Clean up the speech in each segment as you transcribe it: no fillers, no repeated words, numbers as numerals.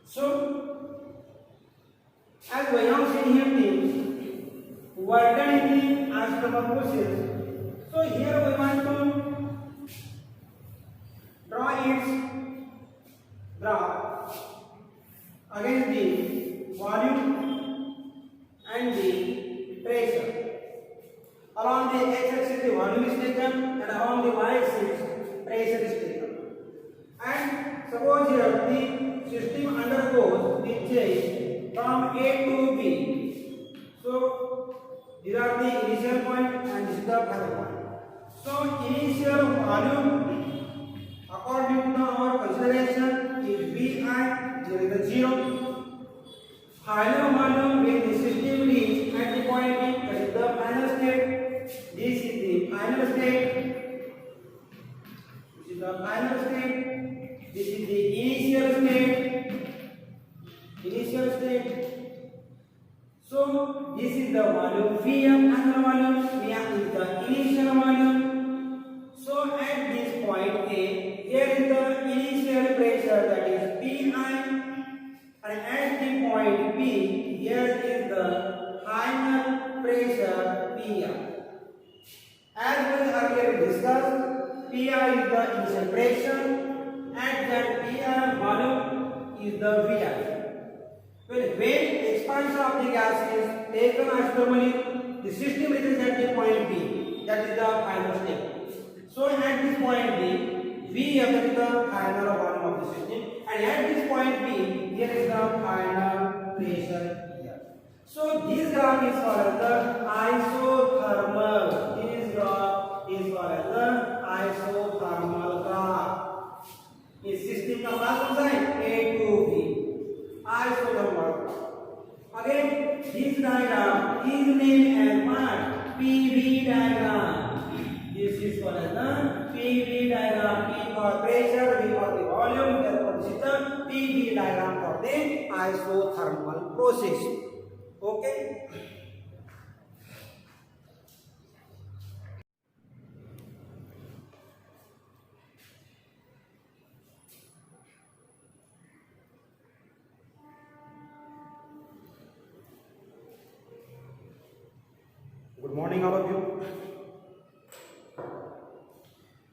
So, as we have seen here the work done in the isotoper process. So here we want to draw its graph against the volume and the pressure. Along the x-axis the volume is taken and along the y-axis pressure is taken. And suppose here the system undergoes the change from A to B. So these are the initial point and this is the final point. So initial volume according to our consideration is Vi, there is a 0. Final volume when the system reach at the point B, that is the final state. This is the final state. This is the final state. This is the initial state. Initial state. So this is the volume Vm, another volume. Vm is the initial volume. So at this point A, here is the initial pressure, that is Pi, and at the point B, here is the final pressure Pi. As we earlier discussed, Pi is the initial pressure, and that Pi volume is the Vi. When expansion of the gas is taken isothermally, the system reaches at the point B, that is the final state. So at this point B, V is the final volume of the system, and at this point B, here is the final pressure here. So this graph is called as the isothermal. This graph is called as the isothermal graph. This system का class sign A to B. Isothermal. Again, this diagram is named as what? PV diagram. This is called as the PV diagram. P for pressure, V for the volume, therefore this is the PV diagram for the isothermal process. Okay. Good morning, all of you.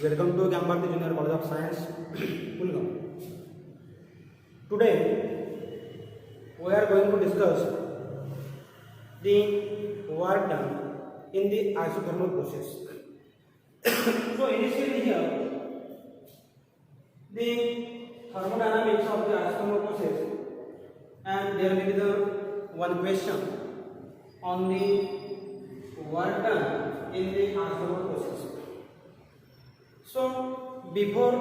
Welcome to Gambhirthi Junior College of Science, Kulgam. Today, we are going to discuss the work done in the isothermal process. So, initially here, the thermodynamics of the isothermal process, and there will be the one question on the work done in the isothermal process. So before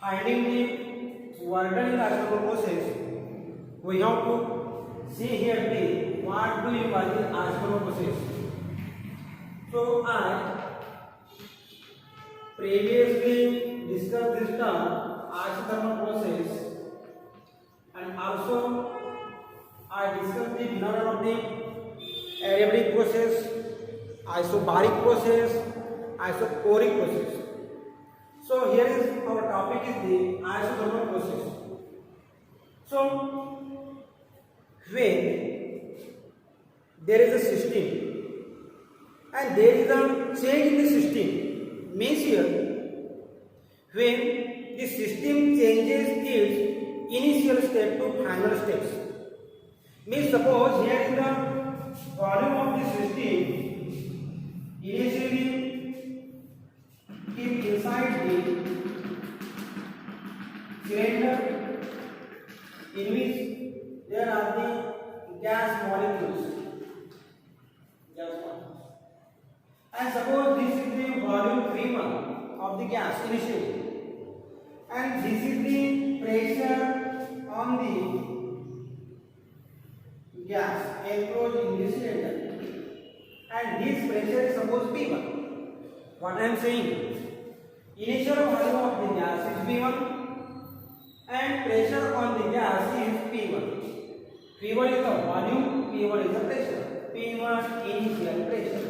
finding the work done in the isothermal process, we have to see here the what do you call the isothermal process. So I previously discussed this term isothermal process, and also I discussed the phenomena of the adiabatic process, isobaric process, isochoric process. So here is our topic is the isothermal process. So when there is a system and there is a change in the system, means here when the system changes its initial state to final states, means suppose here is the volume of the system initially keep inside the cylinder in which there are the gas molecules. And suppose this is the volume V1 of the gas initially, and this is the pressure on the gas enclosed in this cylinder, and this pressure is suppose P1. What I am saying, initial volume of the gas is V1 and pressure on the gas is P1. P1 is the volume, P1 is the pressure. P1 initial pressure.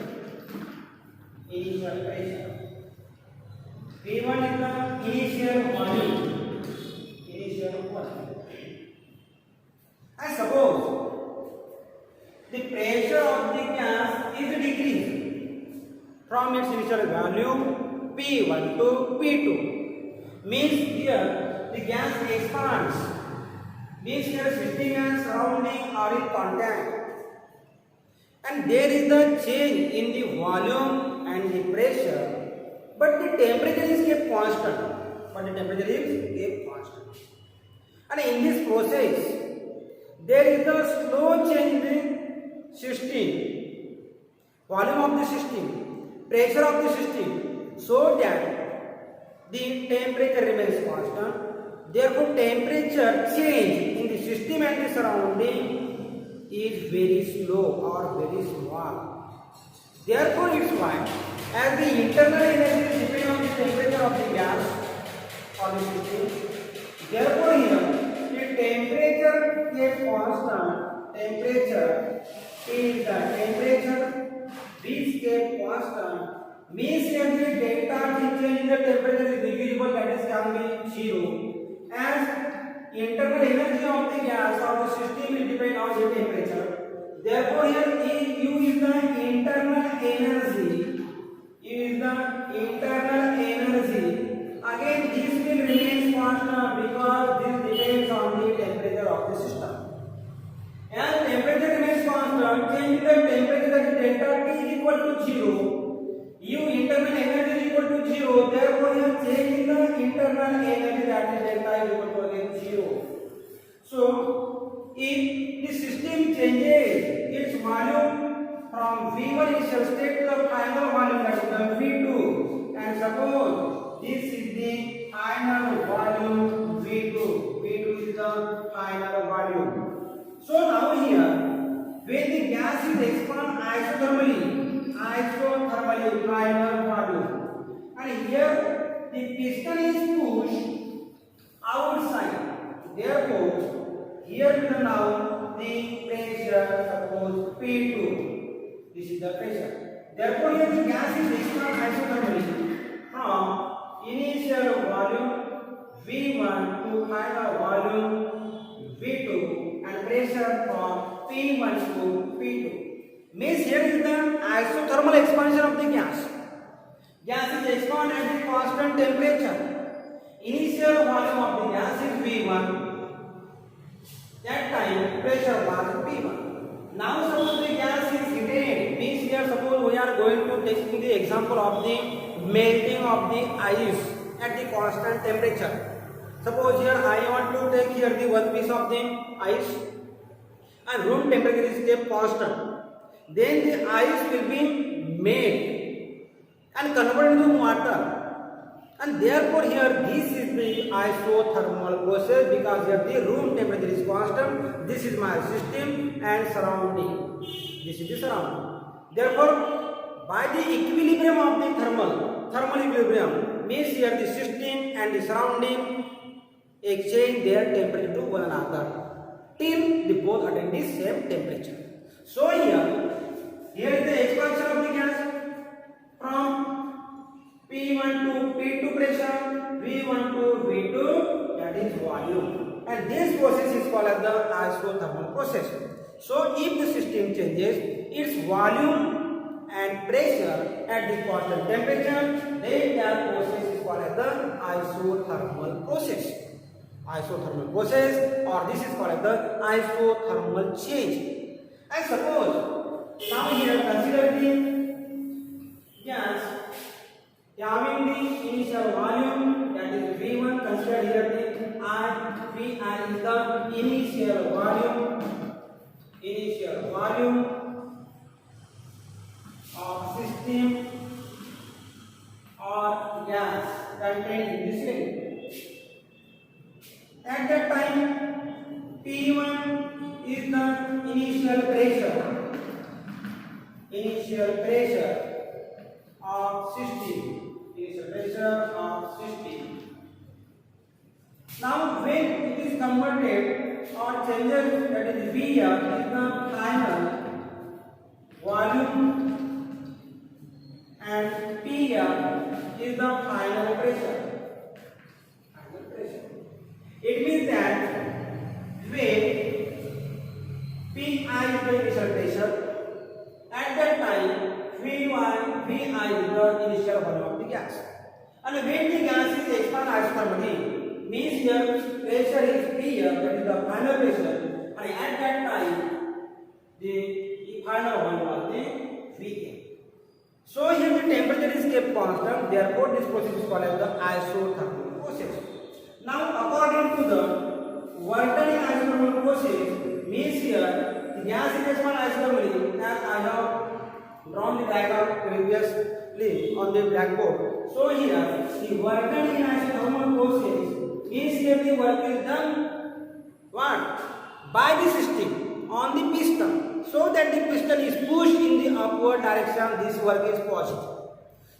Initial pressure. P1 is the initial volume. Initial decrease from its initial value P1 to P2. Means here the gas expands. Means here system and surrounding are in contact. And there is the change in the volume and the pressure, but the temperature is kept constant. And in this process, there is a slow change in the system, volume of the system, pressure of the system, so that the temperature remains constant. Therefore, temperature change in the system and the surrounding is very slow or very small. Therefore, it's why as the internal energy depends on the temperature of the gas or the system. Therefore, here the temperature is constant. Temperature is the temperature which is constant. Means here the delta T change in the temperature is negligible, that is can be 0. As internal energy of the gas or the system will depend on the temperature. Therefore, here U is the internal energy. Again, this will remain constant because this depends on the temperature of the system. As temperature remains constant, change in the temperature, that is delta T is equal to 0. U internal energy is equal to 0. Therefore, here change in the internal energy, that is delta is equal to again 0. So, if the system changes its volume from V1 initial state to the final volume, that is the V2, and suppose this is the final volume V2. V2 is the final volume. So now here, when the gas is expanded isothermally, final volume, and here the piston is pushed outside. Therefore, here we now the pressure, suppose P2. This is the pressure. Therefore, here the gas is expanded isothermally from initial volume V1 to final volume V2, and pressure from P1 to P2. Means here is the isothermal expansion of the gas. Gas is expanded at the constant temperature. Initial volume of the gas is V1. That time pressure was P1. Now suppose the gas is heated. Means here suppose we are going to take the example of the melting of the ice at the constant temperature. Suppose here I want to take here the one piece of the ice and room temperature is kept constant. Then the ice will be made and converted into water. And therefore here this is the isothermal process, because here the room temperature is constant. This is my system and surrounding. This is the surrounding. Therefore, by the equilibrium of the thermal equilibrium, means here the system and the surrounding exchange their temperature to one another till the both attain the same temperature. So here is the expansion of the gas from P1 to P2 pressure, V1 to V2, that is volume. And this process is called as the isothermal process. So if the system changes its volume and pressure at the constant temperature, then that process is called as the isothermal process. Isothermal process, or this is called as the isothermal change. And suppose now here consider the gas having the initial volume, that is V1. Consider here the Vi is the initial volume of system or gas contained in this ring. At that time, P1 is the initial pressure of system. Now, when it is converted or changes, that is V is the final volume and P is the final pressure. It means that when Pi is the initial pressure, at that time isothermally means here pressure is P here, that is the final pressure, and at that time the final one was the Vm. So here the temperature is kept constant, therefore this process is called as the isothermal process. Now according to the Waltering isothermal process means here the gas is expanded isothermally, as I have drawn the diagram previously on the blackboard. So here the Waltering isothermal process means here the work is done what? By the system on the piston, so that the piston is pushed in the upward direction. This work is positive.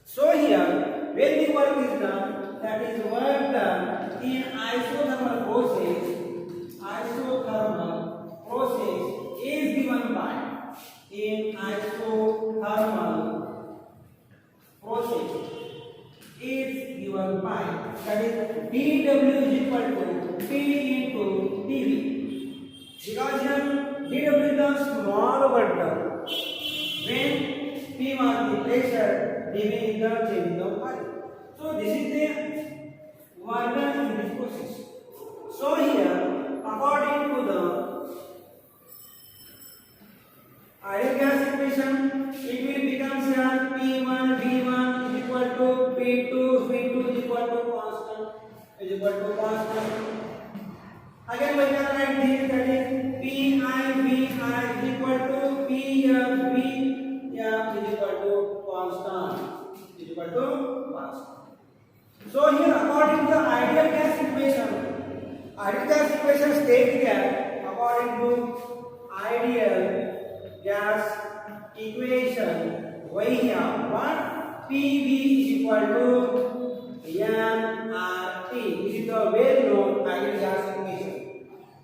So here when the work is done, that is work done in isothermal process. Isothermal process is given by, in isothermal process is given by, that is dW is equal to P into dV. Because here dW is the small work done when P was the pressure, dV is the change of volume. So this is the work done in this process. So here, according to the ideal gas equation, it will become here P1 V1 is equal to P2 V2 is equal to constant. Again we can write this, that is Pi Vi is equal to Pf V is equal to constant. So here according to the ideal gas equation states that according to ideal gas equation we have what? Pv is equal to nRT. This is the well known ideal gas equation.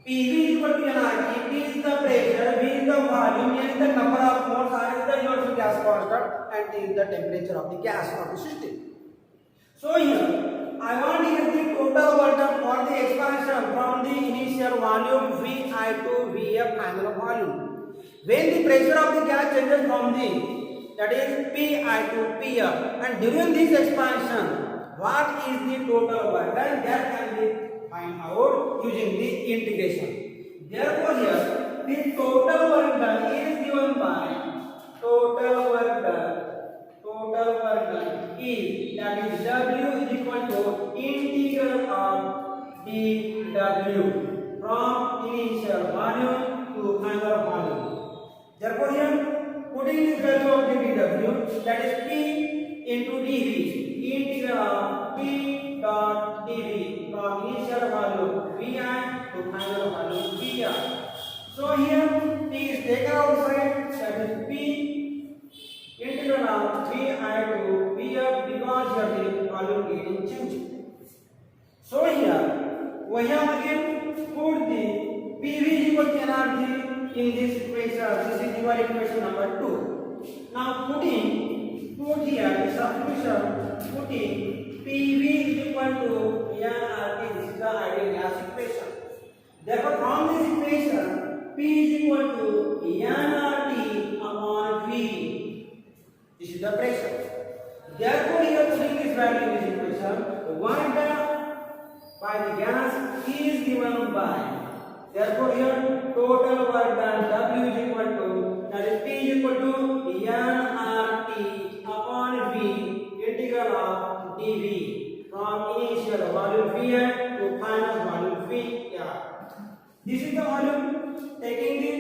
Pv is equal to nRT. P is the pressure, V is the volume, N is the number of moles, R is the unit of gas constant, and T is the temperature of the gas of the system. So here I want to get the total work done for the expansion from the initial volume Vi to Vf final volume. When the pressure of the gas changes from the, that is Pi to Pf, and during this expansion, what is the total work done? That can be find out using the integration. Therefore here the total work done is given by total work done is, that is W is equal to integral of dW from initial volume to final volume. Therefore here putting this value of dW, that is P into dV, integral of P dot dV from initial value Vi to final value Vi. So here P is taken outside, that is P integral of Vi to Vf, because here the volume getting changed. So here we have again put the PV is equal to nRT in this equation. This is your equation number 2. Now put here the substitution, putting PV is equal to nRT. This is the ideal gas equation. Therefore from this equation P is equal to nRT upon V. This is the pressure. Therefore here putting this value in this equation, work done by the gas is given by, therefore here total work done W is equal to, that is P is equal to nRT upon V integral of dV from initial volume Vi to final volume Vi. This is the volume taking the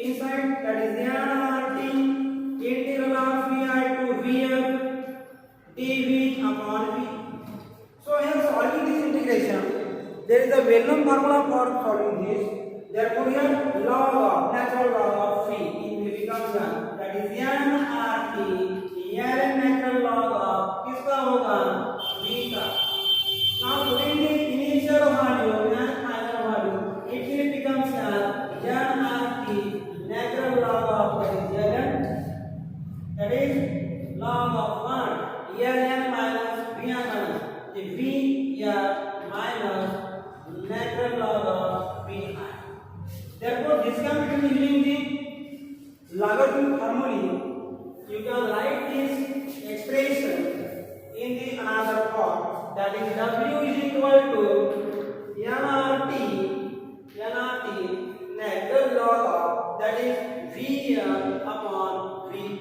inside, that is nRT integral of Vi to Vf dV upon V. So here solving this integration, there is a well-known formula for solving this. Therefore here log of, natural log of phi, it will become 1, that is nRT n natural log of किसका होगा v का. Now putting the initial value and final value, it will become nRT natural log of, that is log of 1 Ln minus Vi minus the V minus natural log of Vi. Therefore, this can be using the logarithm formula. You can write this expression in the another form. that is W is equal to nRT natural log of that is Vm upon Vi.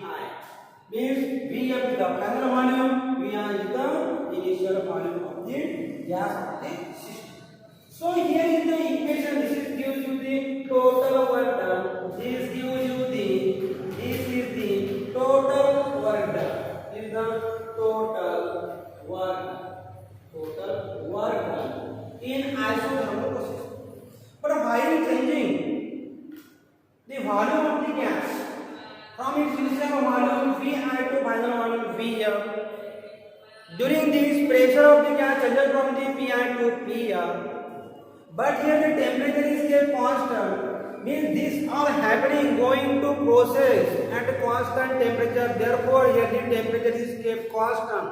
Means Vm is the final volume, Vi is the initial volume of the gas of the system. So here is the equation. This is gives you the total work done. This gives you the this is the total work done. Is the total work done in isothermal process. But while changing the volume of the gas from its initial volume Vi to final volume Vm, during this pressure of the gas changes from the Pi to Pr, but here the temperature is kept constant. Means this all happening going to process at a constant temperature. Therefore here the temperature is kept constant.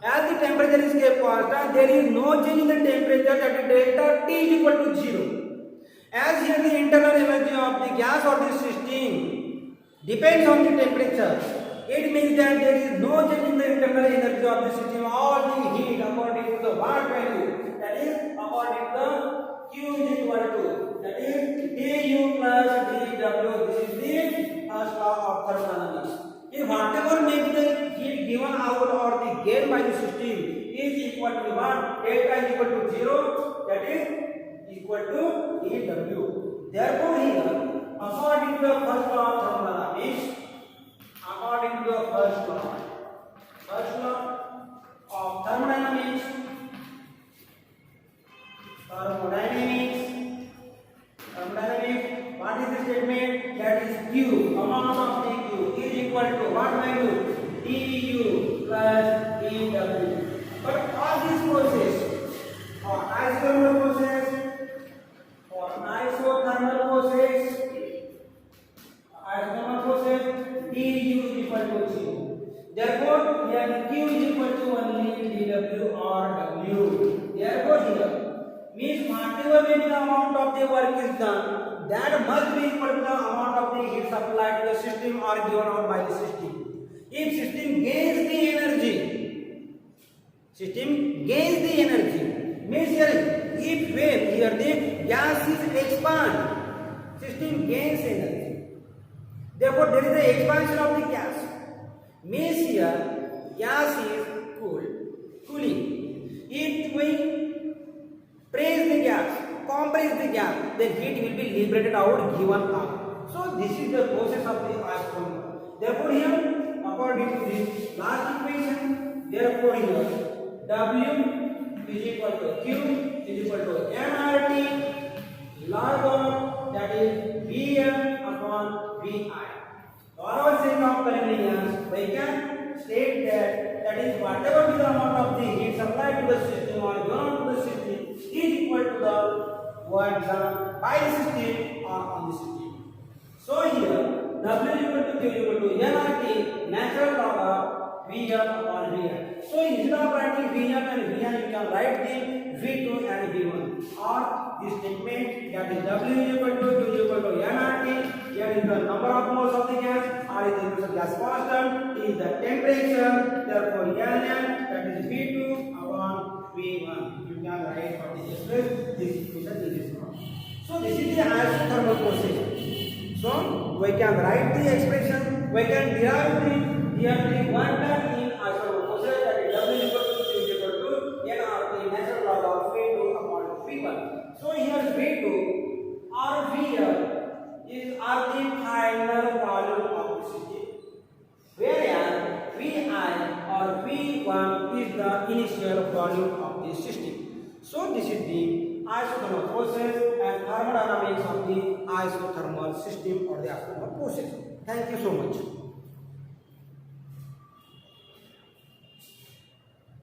As the temperature is kept constant, there is no change in the temperature, that is delta T is equal to 0. As here the internal energy of the gas or the system depends on the temperature, it means that there is no change in the internal energy of the system. All the heat according to the watt value, that is according to the Q is equal to, that is dU plus dW. This is the first law of thermodynamics. If whatever may be the heat given out or the gain by the system is equal to 1, delta is equal to 0, that is equal to dW. Therefore here, according to the first law of thermodynamics, according to the first law of thermodynamics, what is the statement? That is Q, amount of the Q is equal to what value? dU plus dW. But all these process, for isothermal process, dU is equal to 0. Therefore here Q is equal to only dW or W. Therefore here means whatever may be the amount of the work is done, that must be equal to the amount of the heat supplied to the system or given out by the system. If system gains the energy, means here if when here the gas is expand, system gains energy. Therefore there is the expansion of the gas. Means here gas is cooling. If we press the gas, compress the gas, then heat will be liberated out given out. So this is the process of the isothermal. Therefore here according to this last equation, therefore here W is equal to Q is equal to nRT log of that is Vm upon Vi. For our sake of convenience, we can state that is whatever be the amount of the heat supplied to the system or given to the system is equal to the work done by the system or on the system. So here W is equal to Q is equal to nRT natural log of Vm upon Vi. So instead of writing Vm and Vi, you can write the V2 and V1, or this statement that is W is equal to Q is equal to nRT. Here is the number of moles of the gas, R is the gas constant, T is the temperature, therefore Nn that is V2 upon V1. You can write for this equation this one. So this is the isothermal process. So we can write the expression, we can derive the work done in isothermal process, that is W is equal to Q is equal to nRT natural log of V2 upon V1. So here V2 or Vm are the final volume of the system, whereas Vi or V1 is the initial volume of the system. So this is the isothermal process and thermodynamics of the isothermal system or the isothermal process. Thank you so much.